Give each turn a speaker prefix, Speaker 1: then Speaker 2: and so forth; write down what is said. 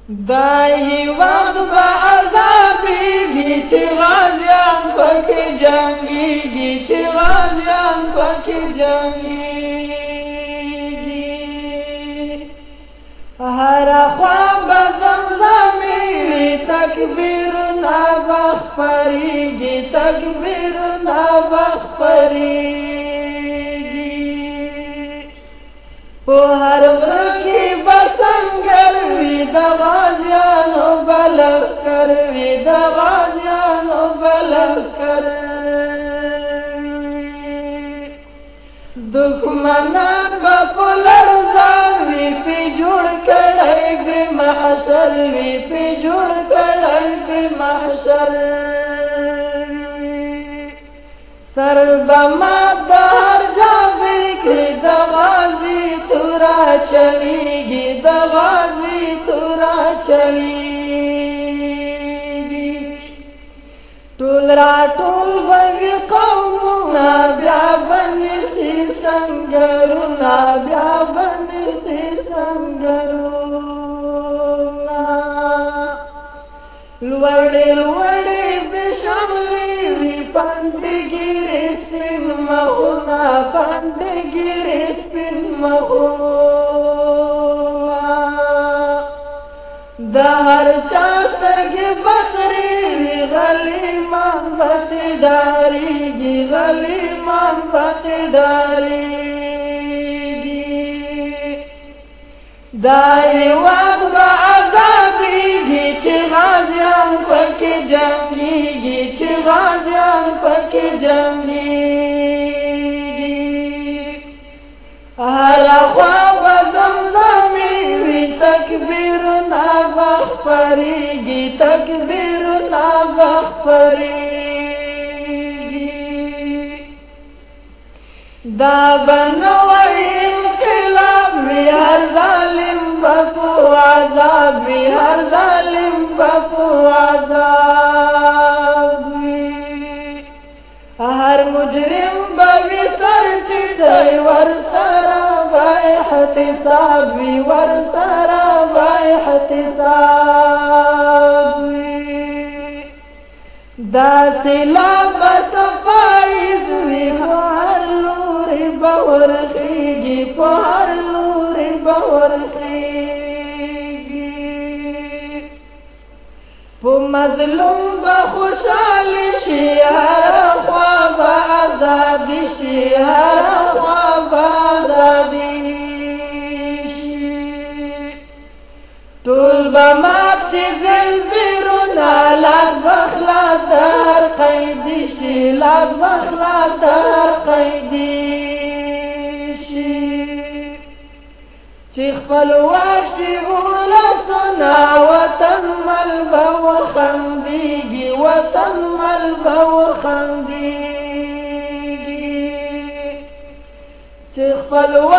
Speaker 1: دای وخت به آزادیږي چې غازیان پکې جنګيږي چې غازیان پکې جنګيږي هر خوا به زمزمې وي تکبیرونه به خپرېږي تکبیرونه به خپرېږي په هر غره کې به سنګر وي د غازیانو به لښکر وي د غازیانو به لښکر وي دښمنان به په لړزان وي پې جوړ کړی بې محشر وي پې جوړ کړی بې محشر وي سر به مات د هر جابر کړي د غازي تورا چلیږي د غازي تورا چلیږي ټول راټول به وي قومونه بیا به نیسي سنګرونه بیا به نیسي سنګرونه لوړې لوړې بې شملې وي پنډګیرې سپین مخونه پنډګیرې سپین مخونه د هر چا سترګې بصرې وي غلیمان پکې ډارېږي غلیمان پکې ډارېږي دا هېواد به ازادېږي چې غازیان پکې جنګېږي چې غازیان پکې جنګېږي هره خوا به زمزمې وي تکبیرونه به خپرېږي تکبیرونه به خپرېږي دا به نوی انقلاب وي هر ظالم به په عذاب وي هر ظالم به په عذاب وي هر مجرم به وي سر ټیټی ورسره به احتساب وي ورسره به احتساب وي داسې لا به صفایز وي په هر لورې به ورخېږي په هر لورې به ورخېږي په مظلوم به خوشحالي شي هره خوا به ازادي شي هره خوا به ازادي شي ټول به مات شي زنځیرونه لاس به خلاص د هر قیدي شي لاس به خلاص د هر قیدي شي چې خپلواک شي ولسونه وطن مل به وخندېږي وطن مل به وخندېږي چې خپلواک